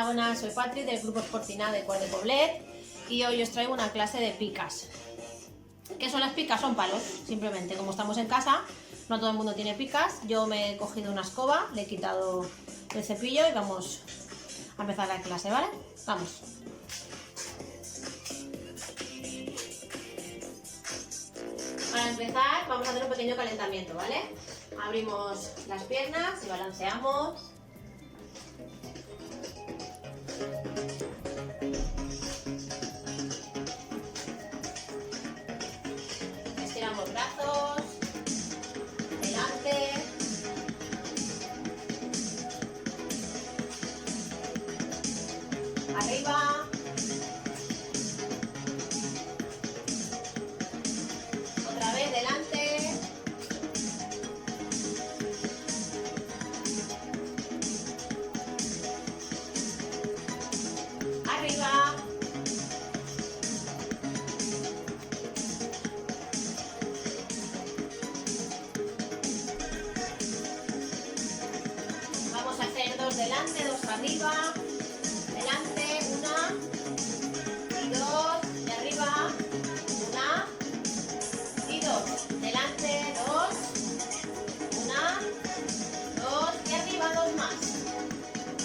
Hola, buenas, soy Patri del Grupo Sportina de Quart de Poblet y hoy os traigo una clase de picas. ¿Qué son las picas? Son palos, simplemente. Como estamos en casa, no todo el mundo tiene picas. Yo me he cogido una escoba, le he quitado el cepillo y vamos a empezar la clase, ¿vale? Vamos. Para empezar vamos a hacer un pequeño calentamiento, ¿vale? Abrimos las piernas y balanceamos. Estiramos brazos, delante, arriba, otra vez delante, arriba, vamos a hacer dos delante, dos arriba, delante, una y dos, de arriba, una y dos, delante, dos, una, dos y arriba, dos más,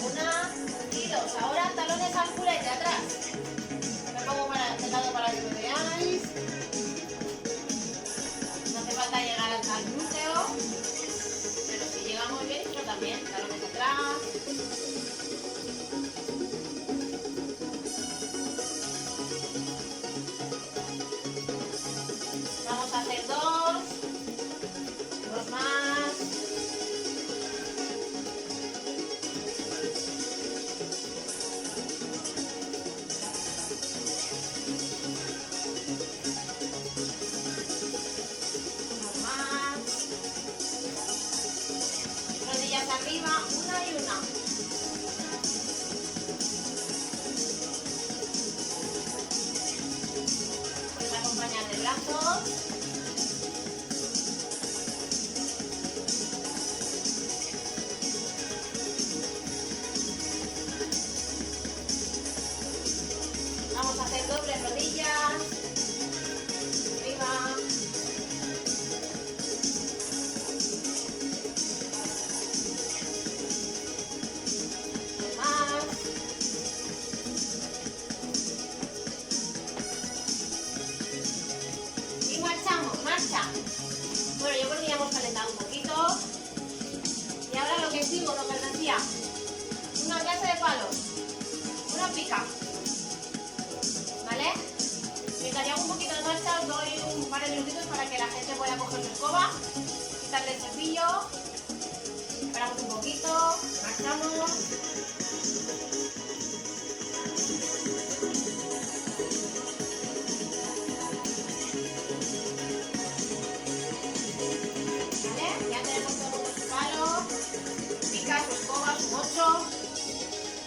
una y dos. Ahora talones al culete, atrás. Me pongo para el lado para que me veáis. No hace falta llegar al glúteo, pero si llegamos bien, pero también talones atrás. Vamos a hacer dos más. Uno más. Rodillas arriba, una y una. Puedes acompañar de brazos. Vamos a hacer dobles rodillas. Arriba. Más. Y marchamos, marcha. Bueno, yo creo que ya hemos calentado un poquito. Y ahora lo que sigo, lo que os decía. Una clase de palos. Una pica. ¿Vale? Mientras yo hago un poquito de marcha, os doy un par de minutitos para que la gente pueda coger su escoba, quitarle el cepillo. Esperamos un poquito, marchamos. ¿Vale? Ya tenemos todo el mundo su palo, pica, su escoba, su mocho,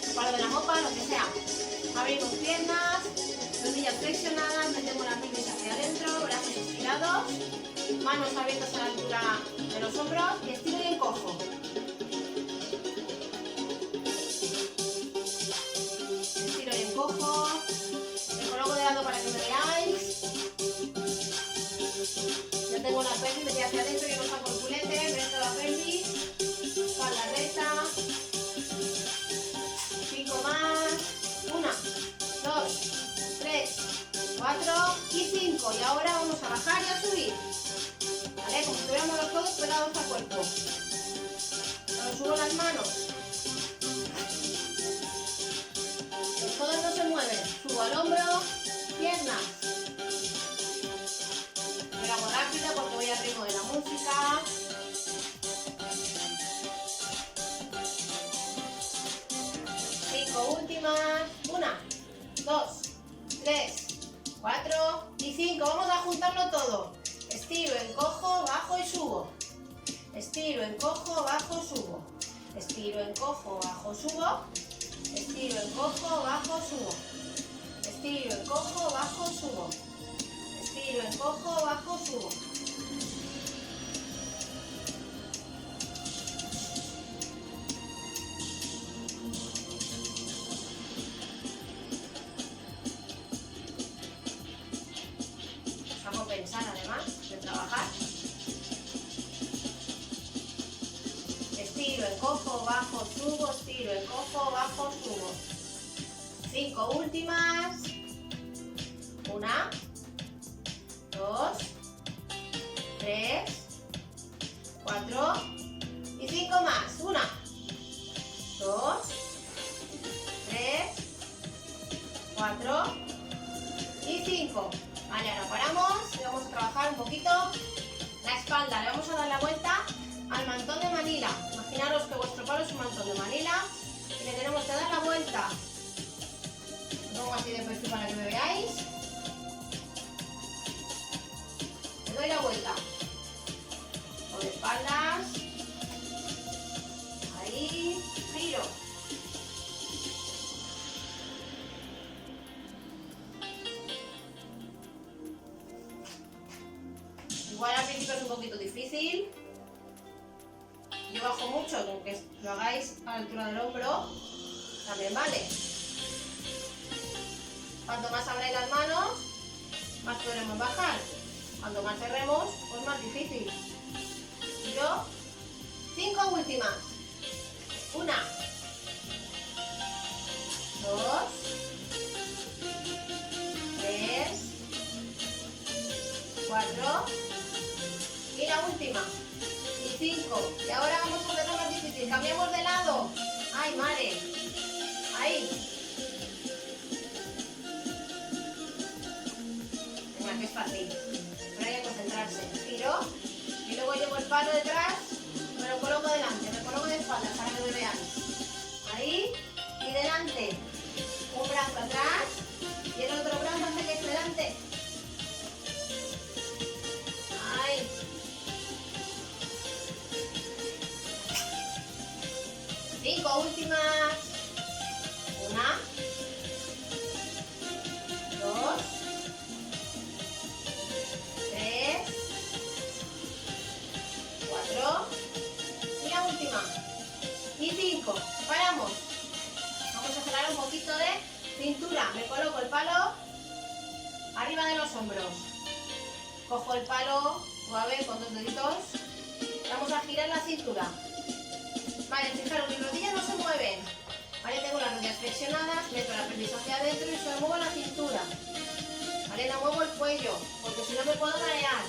su palo de la mopa, lo que sea. Abrimos piernas, rodillas flexionadas, metemos las piernas hacia adentro, brazos estirados, manos abiertas a la altura de los hombros y estiro y encojo. Estiro y encojo. Me coloco de lado para que me veáis. Ya tengo la pelvis, metí hacia adentro y no saco el culete, recto la pelvis, espalda recta. 5 más. 1, 2, 3, 4 y 5. Y ahora vamos a bajar y a subir. ¿Vale? Como si tuviéramos los codos pegados al cuerpo. Cuando subo las manos, los codos no se mueven. Subo al hombro, piernas. Lo hago rápido porque voy al ritmo de la música. Últimas. 1, 2, 3, 4 y 5. Vamos a juntarlo todo. Estiro, encojo, bajo y subo. Estiro, encojo, bajo, subo. Estiro, encojo, bajo, subo. Estiro, encojo, bajo, subo. Estiro, encojo, bajo, subo. Estiro, encojo, bajo, subo. estiro, encojo, bajo, subo, estiro, encojo, bajo, subo. 5 últimas. 1, 2, 3, 4 y 5 más. 1, 2, 3, 4 y 5. Vale, ahora paramos y vamos a trabajar un poquito la espalda. Le vamos a dar la vuelta al mantón de Manila. Imaginaros que vuestro palo es un mantón de Manila y le tenemos que dar la vuelta. Lo pongo así de perfil para que me veáis. Le doy la vuelta. Con espaldas. Ahí, giro. Igual al principio es un poquito difícil. Yo bajo mucho, aunque lo hagáis a la altura del hombro, también vale. Cuanto más abráis las manos, más podremos bajar. Cuanto más cerremos, pues más difícil. Giro. 5 últimas. 1, 2, 3, 4 y la última. Y 5. Y ahora vamos a empezar más difícil. Cambiamos de lado. ¡Ay, madre! Ahí. Venga, que es fácil. Pero hay que concentrarse. Giro. Y luego llevo el palo detrás. Me lo coloco delante. Me coloco de espaldas para que me veáis. Ahí. Y delante. Un brazo atrás. Y el otro brazo hace que es delante. Ahí. 5 últimas. 1, 2, 3, 4 y la última. Y 5. Paramos. Vamos a cerrar un poquito de cintura. Me coloco el palo arriba de los hombros. Cojo el palo suave con 2 deditos. Vamos a girar la cintura. Vale, fijaros, mis rodillas no se mueven. Vale, tengo las rodillas flexionadas, meto la pelvis hacia adentro y solo muevo la cintura. Vale, no muevo el cuello, porque si no me puedo marear.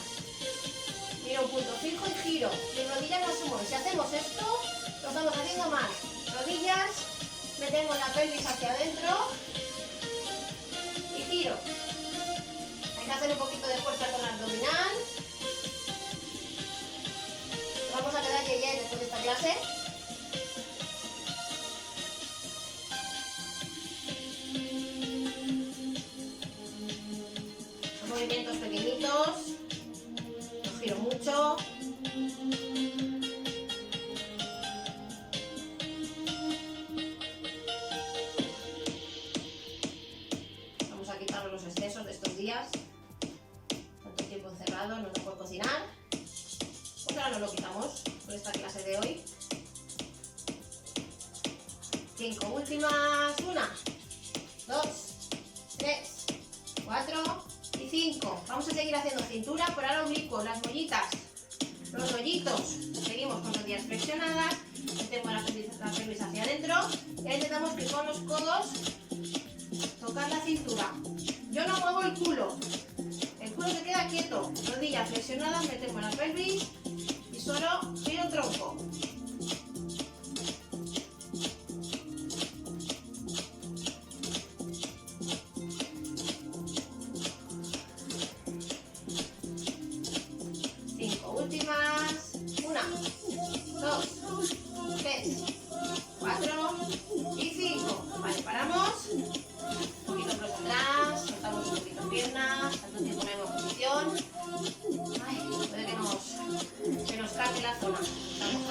Miro un punto fijo y giro. Mis rodillas no se mueven. Si hacemos esto, lo estamos haciendo mal. Rodillas, me tengo la pelvis hacia adentro y giro. Hay que hacer un poquito de fuerza con la abdominal. Vamos a quedar ya después de esta clase. Movimientos pequeñitos, no giro mucho. Vamos a quitar los excesos de estos días. Tanto tiempo encerrado, no se puede cocinar. Pues ahora nos lo quitamos con esta clase de hoy. 5 últimas. 1, 2, 3, 4 y 5. Vamos a seguir haciendo cintura, pero ahora oblicuo, las mollitas, los rollitos. Seguimos con rodillas flexionadas. Metemos la pelvis hacia adentro. Y ahí intentamos que con los codos tocar la cintura. Yo no muevo el culo. El culo se queda quieto. Rodillas flexionadas, metemos la pelvis y solo giro el tronco. Últimas. 1, 2, 3, 4 y 5. Vale, paramos. Un poquito por atrás. Soltamos un poquito piernas. Tanto tiempo en posición. Ay, puede que nos cambie la zona. Estamos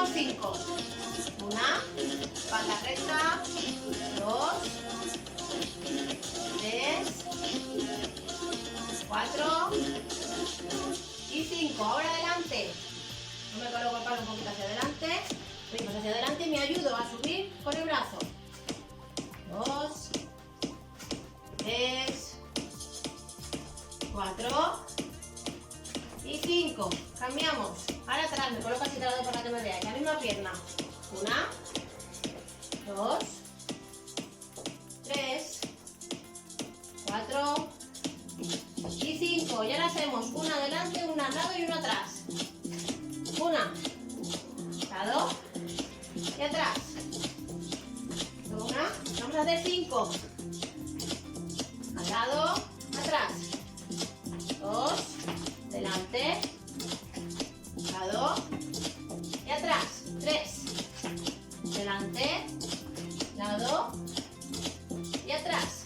hacemos 5. 1, espalda recta, 2, 3, 4 y 5. Ahora adelante. No me coloco el palo un poquito hacia adelante. Venimos hacia adelante y me ayudo a subir con el brazo. 2, 3, 4 y 5. Cambiamos. Ahora atrás, me coloco así para que me veáis. La misma pierna. 1, 2, 3, 4 y 5. Y ahora hacemos una adelante, una al lado y una atrás. Una, lado y atrás. Una, vamos a hacer 5. Al lado, atrás. 2, delante, lado y atrás. 3, delante, lado y atrás.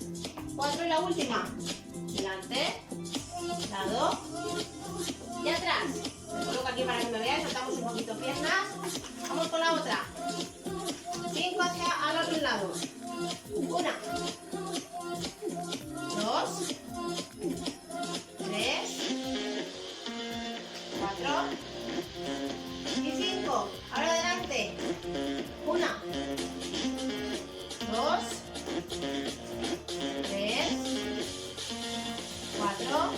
4 y la última. Delante, lado y atrás. Me coloco aquí para que me veáis, soltamos un poquito piernas. Vamos con la otra. 5 hacia al otro lado. 1, 2, 3, 4 y 5. Ahora adelante. 1, 2, 3, 4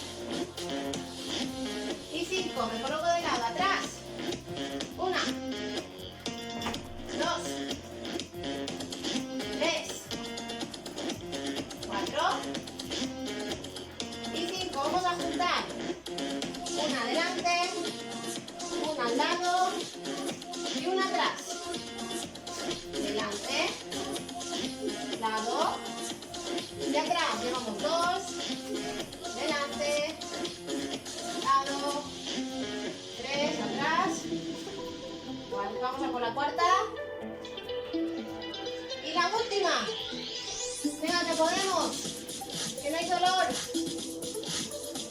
y 5. Me coloco de lado, atrás. 1, 2, 3, 4 y 5. Vamos a juntar. Una adelante, una al lado y una atrás. Delante, lado y atrás. Llevamos 2. Delante, lado, 3, atrás. Vamos a por la cuarta. Y la última. Venga, que podemos. Que no hay dolor.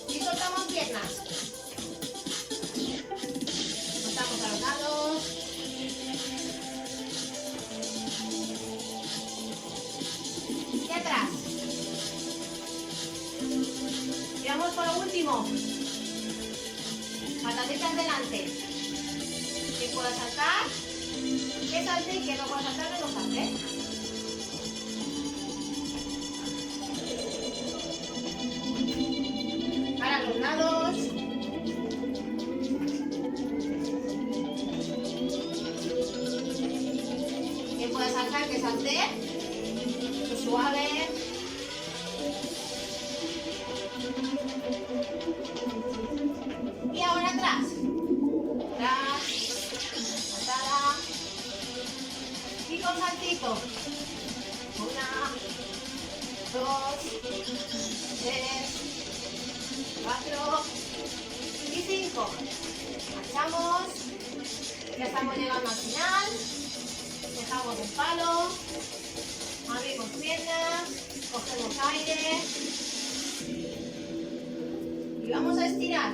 Y soltamos piernas. Soltamos a los lados. Y atrás. Y vamos por lo último. Pataditas delante. Que pueda saltar, que salte y que no pueda saltar, que no salte. Para los lados. Que pueda saltar, que salte. Que suave. Y ahora atrás. Atrás. Patada. Y con saltito. 1, 2, 3, 4 y 5. Marchamos. Ya estamos llegando al final. Dejamos el palo. Abrimos piernas. Cogemos aire. Y vamos a estirar.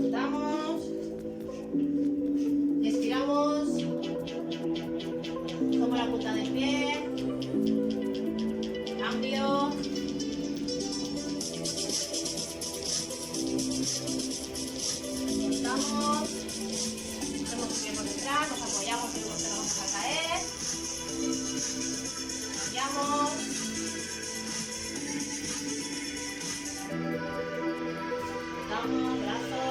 Soltamos. Y estiramos. Tomo la punta del pie. Cambio. Soltamos. Hacemos un pie por detrás. Nos apoyamos y luego se lo vamos a caer. Apoyamos. Soltamos. Brazo.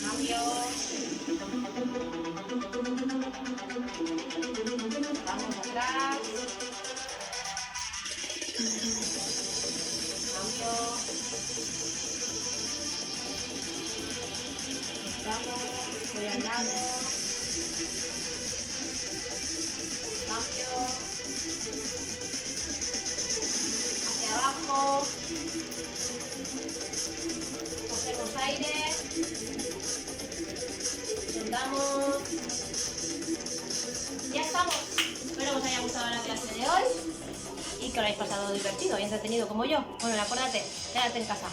Cambio. Vamos atrás. Cambio. Vamos. Voy al lado. Cambio. Hacia abajo. Cogemos aire. Soltamos. Ya estamos. Espero que os haya gustado la clase de hoy y que os hayáis pasado divertido y entretenido como yo. Bueno, acuérdate, quédate en casa.